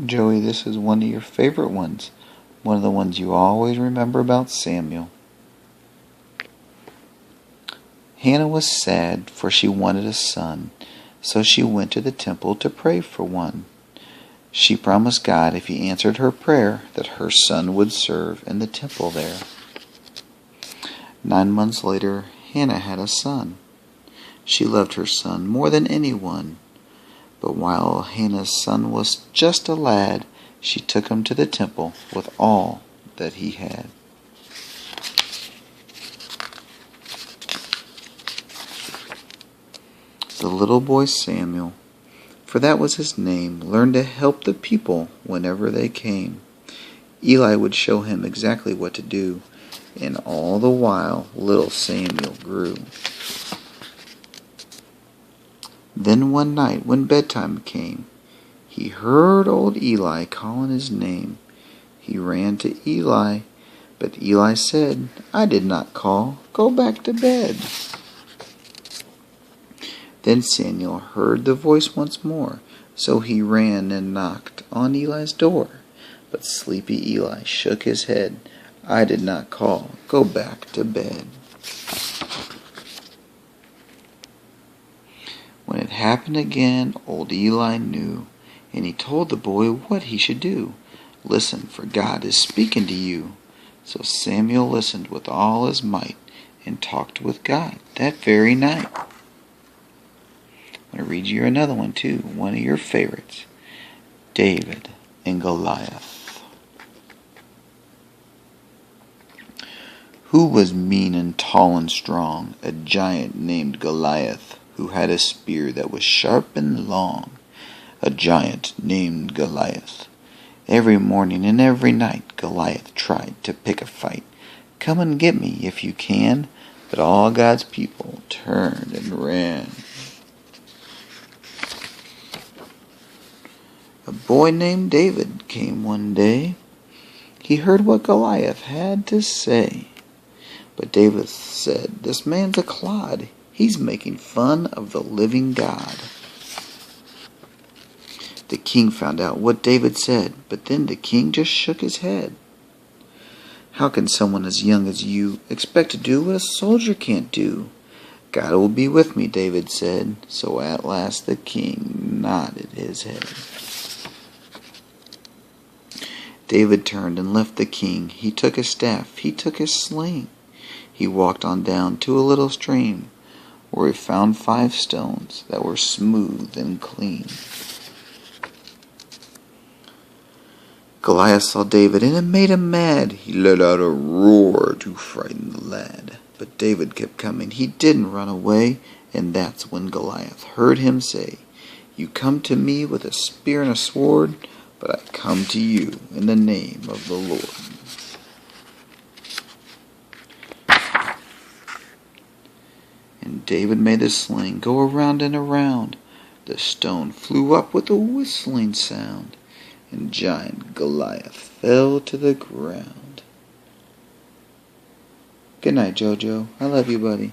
Joey, this is one of your favorite ones. One of the ones you always remember about Samuel. Hannah was sad, for she wanted a son, so she went to the temple to pray for one. She promised God if he answered her prayer that her son would serve in the temple there. 9 months later, Hannah had a son. She loved her son more than anyone. But while Hannah's son was just a lad, she took him to the temple with all that he had. The little boy Samuel, for that was his name, learned to help the people whenever they came. Eli would show him exactly what to do, and all the while little Samuel grew. Then one night when bedtime came, he heard old Eli calling his name. He ran to Eli, but Eli said, "I did not call. Go back to bed." Then Samuel heard the voice once more, so he ran and knocked on Eli's door. But sleepy Eli shook his head. "I did not call. Go back to bed." When it happened again, old Eli knew, and he told the boy what he should do. "Listen, for God is speaking to you." So Samuel listened with all his might and talked with God that very night. I'm going to read you another one too, one of your favorites. David and Goliath. Who was mean and tall and strong? A giant named Goliath, who had a spear that was sharp and long. A giant named Goliath. Every morning and every night Goliath tried to pick a fight. "Come and get me if you can." But all God's people turned and ran. A boy named David came one day. He heard what Goliath had to say. But David said, "This man's a clod. He's making fun of the living God." The king found out what David said, but then the king just shook his head. "How can someone as young as you expect to do what a soldier can't do?" "God will be with me," David said. So at last the king nodded his head. David turned and left the king. He took his staff, he took his sling. He walked on down to a little stream, where he found 5 stones that were smooth and clean. Goliath saw David, and it made him mad. He let out a roar to frighten the lad. But David kept coming. He didn't run away, and that's when Goliath heard him say, "You come to me with a spear and a sword, but I come to you in the name of the Lord." And David made the sling go around and around. The stone flew up with a whistling sound, and giant Goliath fell to the ground. Good night, Jojo. I love you, buddy.